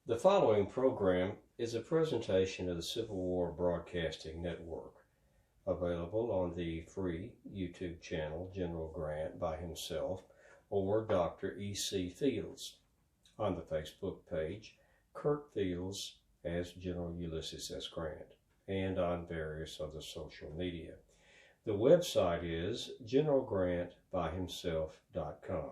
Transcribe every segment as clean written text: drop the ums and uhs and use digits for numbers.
The following program is a presentation of the Civil War Broadcasting Network, available on the free YouTube channel General Grant by himself or Dr. E.C. Fields, on the Facebook page Kurt Fields as General Ulysses S. Grant, and on various other social media. The website is generalgrantbyhimself.com.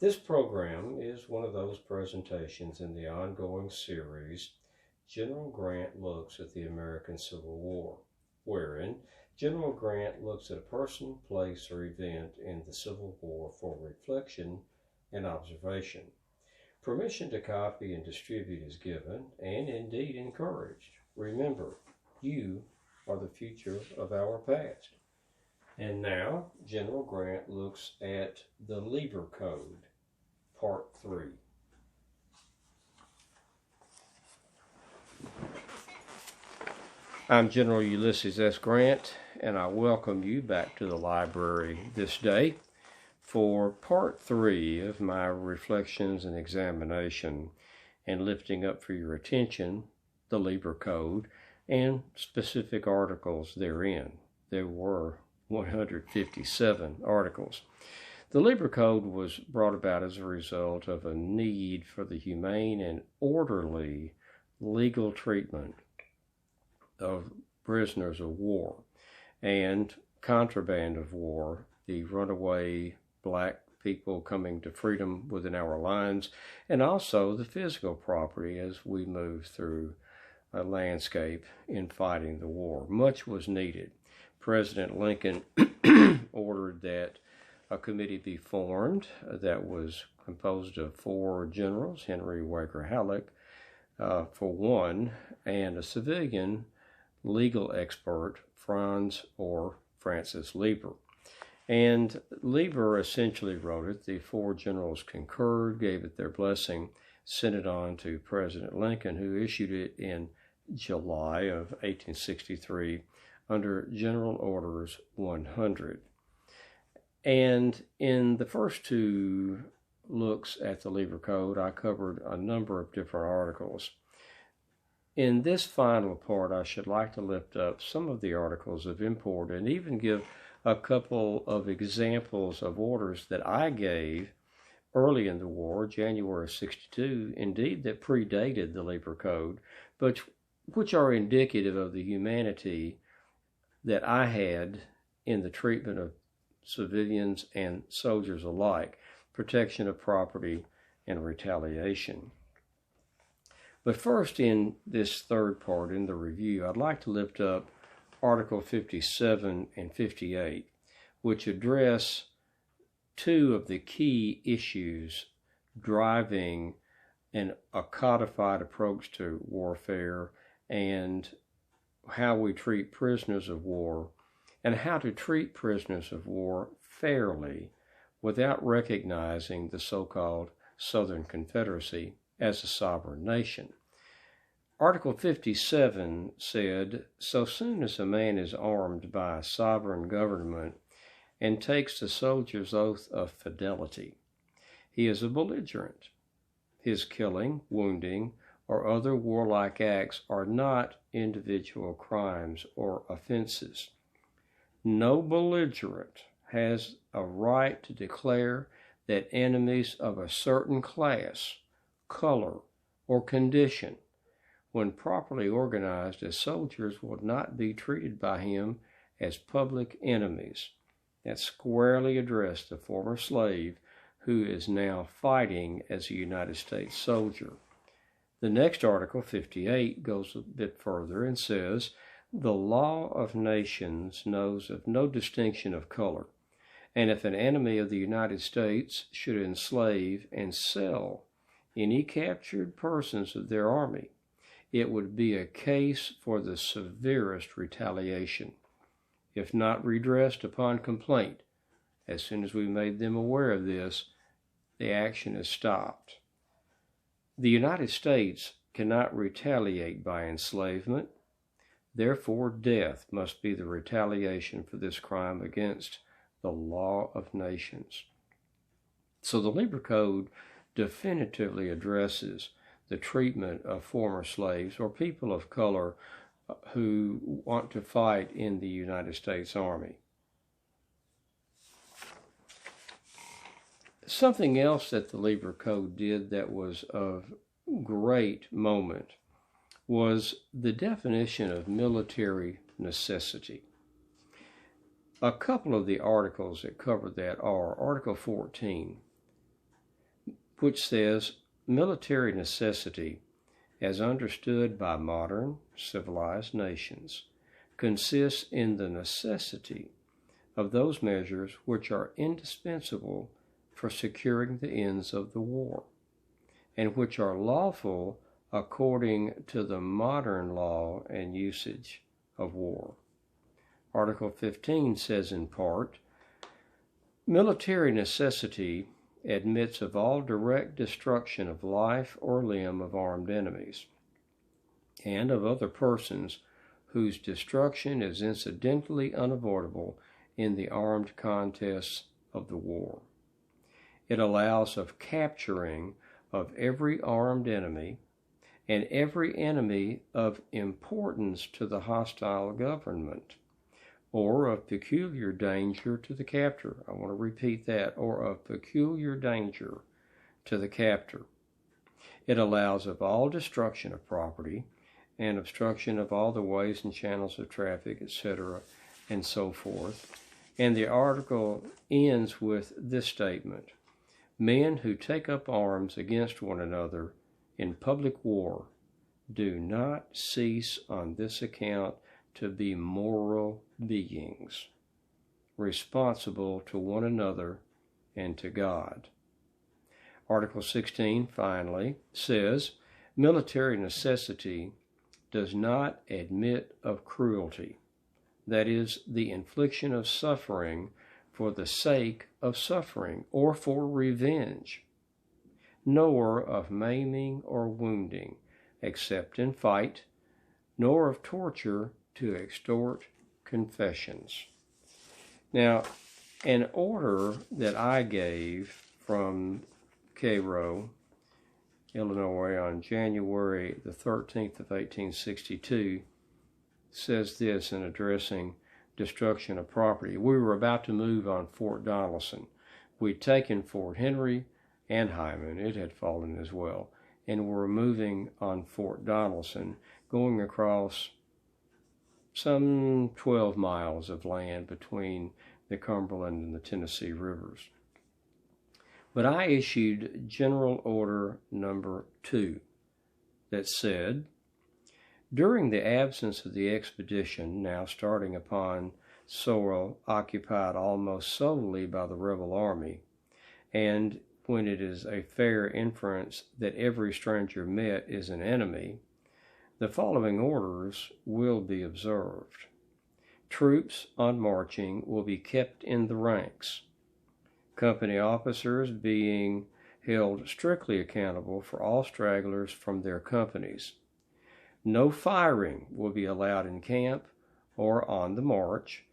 This program is one of those presentations in the ongoing series, General Grant Looks at the American Civil War, wherein General Grant looks at a person, place, or event in the Civil War for reflection and observation. Permission to copy and distribute is given, and indeed encouraged. Remember, you are the future of our past. And now, General Grant looks at the Lieber Code, Part 3. I'm General Ulysses S. Grant, and I welcome you back to the library this day for Part 3 of my reflections and examination and lifting up for your attention the Libra Code and specific articles therein. There were 157 articles. The Libra Code was brought about as a result of a need for the humane and orderly legal treatment of prisoners of war and contraband of war, the runaway black people coming to freedom within our lines, and also the physical property as we move through a landscape in fighting the war. Much was needed. President Lincoln ordered that a committee be formed that was composed of 4 generals, Henry Waker Halleck for one, and a civilian legal expert, Franz or Francis Lieber. And Lieber essentially wrote it. The 4 generals concurred, gave it their blessing, sent it on to President Lincoln, who issued it in July of 1863 under General Orders 100. And in the first 2 looks at the Libra Code, I covered a number of different articles. In this final part, I should like to lift up some of the articles of import and even give a couple of examples of orders that I gave early in the war, January of '62, indeed that predated the Libra Code, but which are indicative of the humanity that I had in the treatment of civilians and soldiers alike, protection of property and retaliation. But first, in this third part in the review, I'd like to lift up Article 57 and 58, which address 2 of the key issues driving a codified approach to warfare and how we treat prisoners of war and how to treat prisoners of war fairly without recognizing the so-called Southern Confederacy as a sovereign nation. Article 57 said, so soon as a man is armed by a sovereign government and takes the soldier's oath of fidelity, he is a belligerent. His killing, wounding, or other warlike acts are not individual crimes or offenses. No belligerent has a right to declare that enemies of a certain class, color, or condition, when properly organized as soldiers, will not be treated by him as public enemies. That's squarely addressed to the former slave who is now fighting as a United States soldier. The next article, 58, goes a bit further and says, the law of nations knows of no distinction of color, and if an enemy of the United States should enslave and sell any captured persons of their army, it would be a case for the severest retaliation. If not redressed upon complaint, as soon as we made them aware of this, the action is stopped. The United States cannot retaliate by enslavement. Therefore, death must be the retaliation for this crime against the law of nations. So the Libra Code definitively addresses the treatment of former slaves or people of color who want to fight in the United States Army. Something else that the Libra Code did that was of great moment was the definition of military necessity. A couple of the articles that cover that are Article 14, which says military necessity, as understood by modern civilized nations, consists in the necessity of those measures which are indispensable for securing the ends of the war, and which are lawful according to the modern law and usage of war. Article 15 says in part, military necessity admits of all direct destruction of life or limb of armed enemies, and of other persons whose destruction is incidentally unavoidable in the armed contests of the war. It allows of capturing of every armed enemy and every enemy of importance to the hostile government, or of peculiar danger to the captor. I want to repeat that, or of peculiar danger to the captor. It allows of all destruction of property and obstruction of all the ways and channels of traffic, etc., and so forth. And the article ends with this statement: men who take up arms against one another in public war do not cease on this account to be moral beings, responsible to one another and to God. Article 16, finally, says, military necessity does not admit of cruelty, that is, the infliction of suffering for the sake of suffering or for revenge, nor of maiming or wounding, except in fight, nor of torture to extort confessions. Now, an order that I gave from Cairo, Illinois, on January the 13th of 1862 says this in addressing destruction of property. We were about to move on Fort Donelson. We'd taken Fort Henry and Hyman. It had fallen as well. And we're moving on Fort Donelson, going across some 12 miles of land between the Cumberland and the Tennessee rivers. But I issued General Order Number 2 that said, during the absence of the expedition, now starting upon soil occupied almost solely by the rebel army, and when it is a fair inference that every stranger met is an enemy, the following orders will be observed. Troops on marching will be kept in the ranks, company officers being held strictly accountable for all stragglers from their companies. No firing will be allowed in camp or on the march,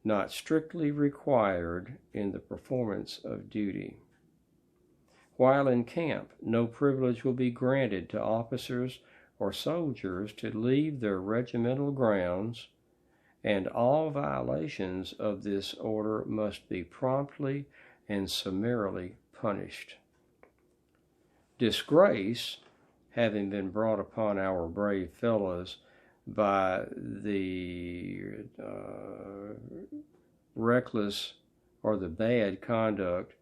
not strictly required in the performance of duty. While in camp, no privilege will be granted to officers or soldiers to leave their regimental grounds, and all violations of this order must be promptly and summarily punished. Disgrace, having been brought upon our brave fellows by the reckless or the bad conduct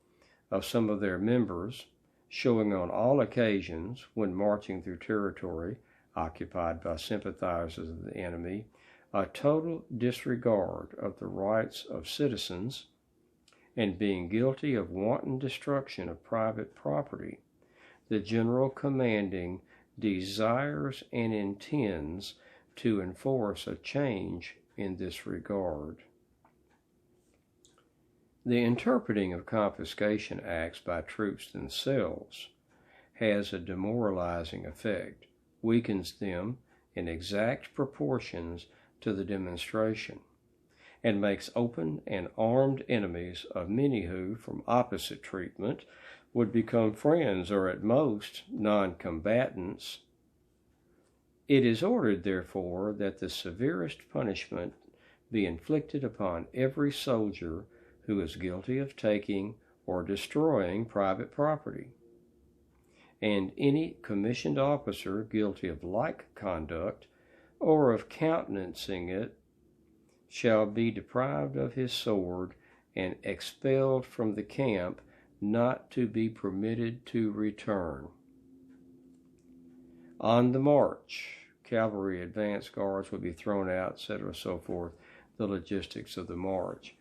of some of their members, showing on all occasions when marching through territory occupied by sympathizers of the enemy, a total disregard of the rights of citizens, and being guilty of wanton destruction of private property, the general commanding desires and intends to enforce a change in this regard. The interpreting of confiscation acts by troops themselves has a demoralizing effect, weakens them in exact proportions to the demonstration, and makes open and armed enemies of many who, from opposite treatment, would become friends or at most non-combatants. It is ordered, therefore, that the severest punishment be inflicted upon every soldier who is guilty of taking or destroying private property, and any commissioned officer guilty of like conduct or of countenancing it shall be deprived of his sword and expelled from the camp, not to be permitted to return. On the march, cavalry advance guards would be thrown out, etc., so forth, the logistics of the march.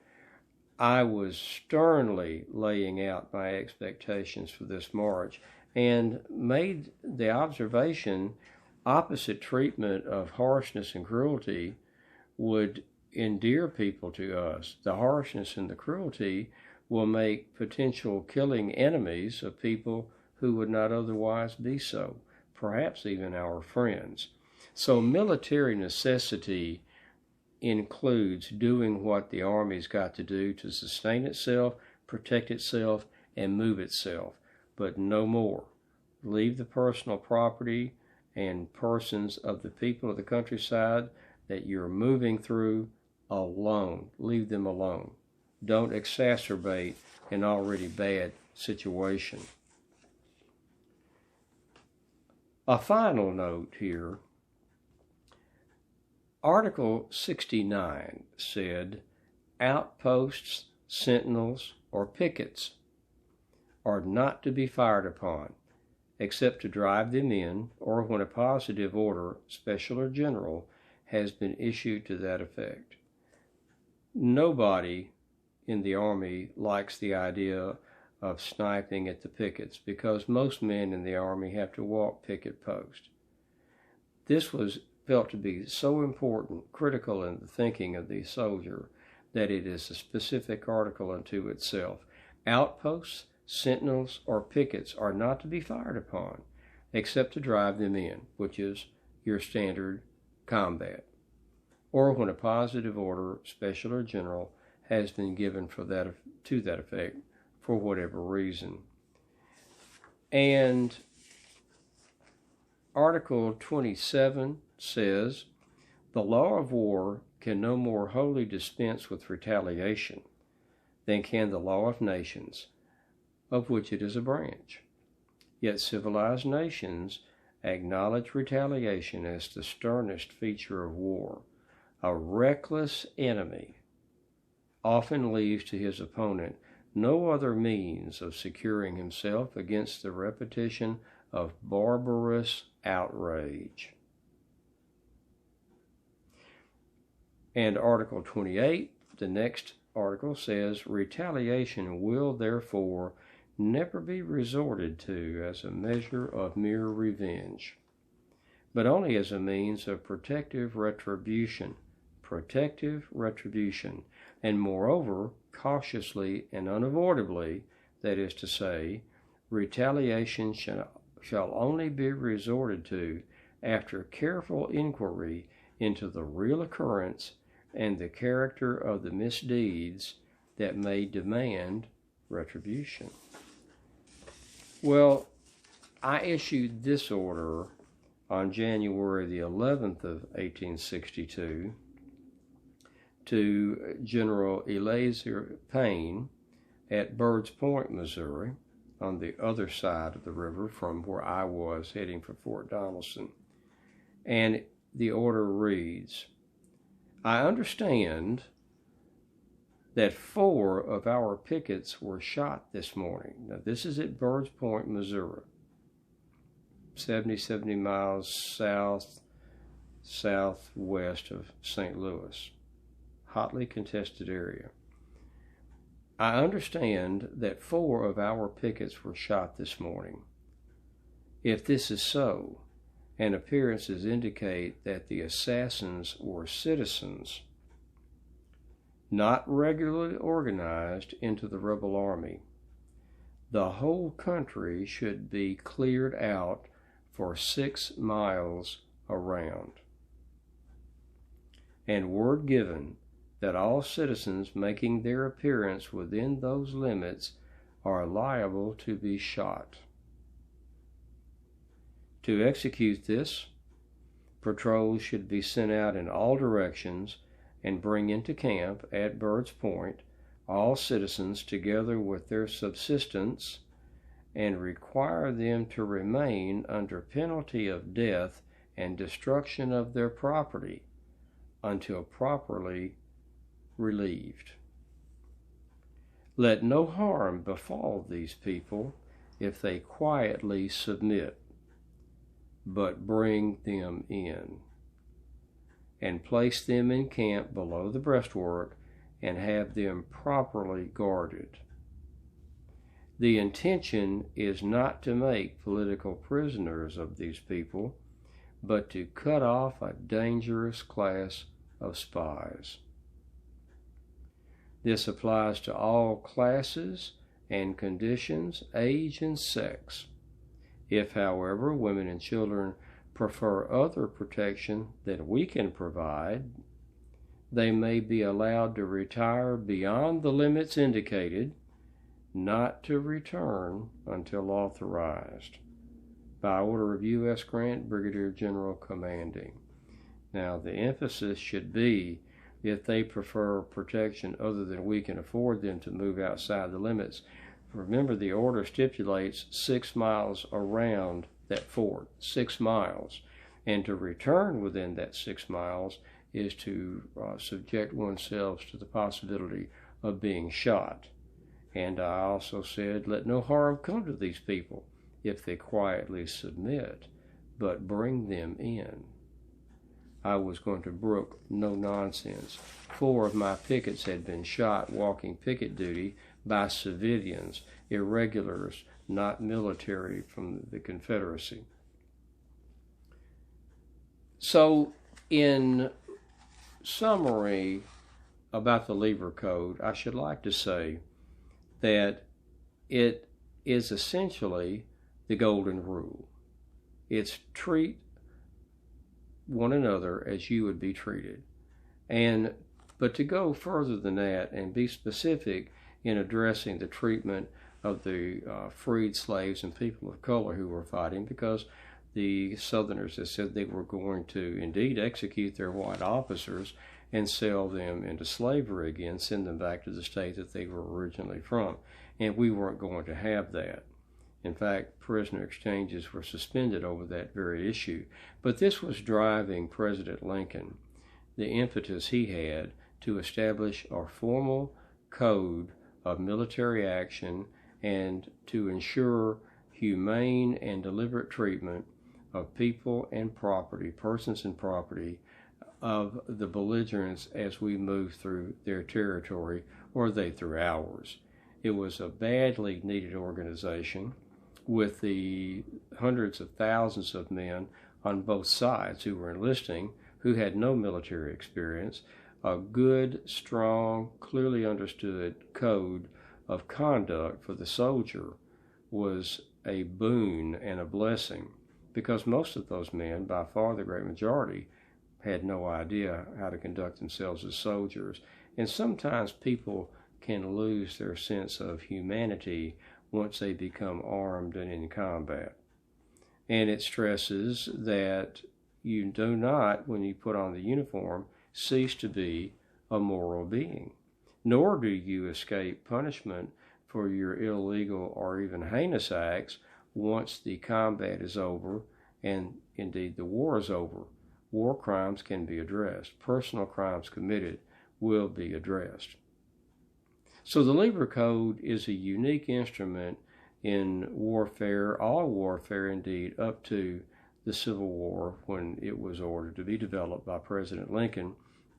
I was sternly laying out my expectations for this march and made the observation opposite treatment of harshness and cruelty would endear people to us. The harshness and the cruelty will make potential killing enemies of people who would not otherwise be so, perhaps even our friends. So military necessity includes doing what the Army's got to do to sustain itself, protect itself, and move itself, but no more. Leave the personal property and persons of the people of the countryside that you're moving through alone. Leave them alone. Don't exacerbate an already bad situation. A final note here. Article 69 said, outposts, sentinels, or pickets are not to be fired upon, except to drive them in, or when a positive order, special or general, has been issued to that effect. Nobody in the Army likes the idea of sniping at the pickets because most men in the Army have to walk picket post. This was felt to be so important, critical in the thinking of the soldier, that it is a specific article unto itself. Outposts, sentinels, or pickets are not to be fired upon, except to drive them in, which is your standard combat, or when a positive order, special or general, has been given for that to that effect for whatever reason. And Article 27 says, the law of war can no more wholly dispense with retaliation than can the law of nations, of which it is a branch. Yet civilized nations acknowledge retaliation as the sternest feature of war. A reckless enemy often leaves to his opponent no other means of securing himself against the repetition of barbarous outrage. And Article 28, the next article, says, retaliation will therefore never be resorted to as a measure of mere revenge, but only as a means of protective retribution, and moreover, cautiously and unavoidably, that is to say, retaliation shall only be resorted to after careful inquiry into the real occurrence and the character of the misdeeds that may demand retribution. Well, I issued this order on January the 11th of 1862 to General Eleazar Payne at Bird's Point, Missouri, on the other side of the river from where I was heading for Fort Donelson. And the order reads, I understand that 4 of our pickets were shot this morning. Now, this is at Bird's Point, Missouri, 70 miles southwest of St. Louis, hotly contested area. I understand that 4 of our pickets were shot this morning. If this is so, and appearances indicate that the assassins were citizens, not regularly organized into the rebel army, the whole country should be cleared out for 6 miles around, and word given that all citizens making their appearance within those limits are liable to be shot. To execute this, patrols should be sent out in all directions and bring into camp at Bird's Point all citizens together with their subsistence, and require them to remain under penalty of death and destruction of their property until properly relieved. Let no harm befall these people if they quietly submit, but bring them in, and place them in camp below the breastwork, and have them properly guarded. The intention is not to make political prisoners of these people, but to cut off a dangerous class of spies. This applies to all classes and conditions, age and sex. If, however, women and children prefer other protection that we can provide, they may be allowed to retire beyond the limits indicated, not to return until authorized. By order of U.S. Grant, Brigadier General Commanding. Now, the emphasis should be if they prefer protection other than we can afford them to move outside the limits. Remember, the order stipulates 6 miles around that fort, 6 miles. And to return within that 6 miles is to subject oneself to the possibility of being shot. And I also said, let no harm come to these people if they quietly submit, but bring them in. I was going to brook no nonsense. 4 of my pickets had been shot walking picket duty by civilians, irregulars, not military from the Confederacy. So, in summary about the Lieber Code, I should like to say that it is essentially the golden rule. It's treat one another as you would be treated. But to go further than that and be specific in addressing the treatment of the freed slaves and people of color who were fighting, because the Southerners had said they were going to indeed execute their white officers and sell them into slavery again, send them back to the state that they were originally from. And we weren't going to have that. In fact, prisoner exchanges were suspended over that very issue. But this was driving President Lincoln, the impetus he had to establish a formal code of military action and to ensure humane and deliberate treatment of people and property, persons and property, of the belligerents as we move through their territory or they through ours. It was a badly needed organization with the hundreds of thousands of men on both sides who were enlisting, who had no military experience. A good, strong, clearly understood code of conduct for the soldier was a boon and a blessing, because most of those men, by far the great majority, had no idea how to conduct themselves as soldiers. And sometimes people can lose their sense of humanity once they become armed and in combat. And it stresses that you do not, when you put on the uniform, cease to be a moral being, nor do you escape punishment for your illegal or even heinous acts once the combat is over and indeed the war is over. War crimes can be addressed. Personal crimes committed will be addressed. So the Libra Code is a unique instrument in warfare, all warfare indeed, up to the Civil War, when it was ordered to be developed by President Lincoln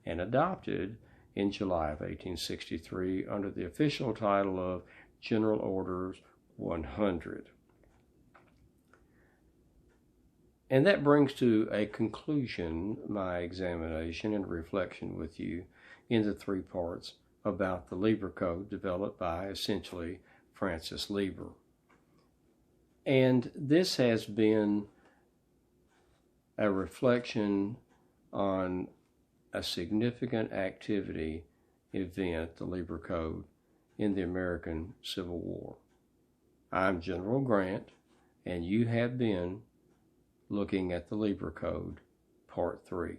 and adopted in July of 1863 under the official title of General Orders 100. And that brings to a conclusion my examination and reflection with you in the 3 parts about the Libra Code developed by essentially Francis Lieber. And this has been a reflection on a significant activity event, the Libra Code, in the American Civil War. I'm General Grant, and you have been looking at the Libra Code, Part 3.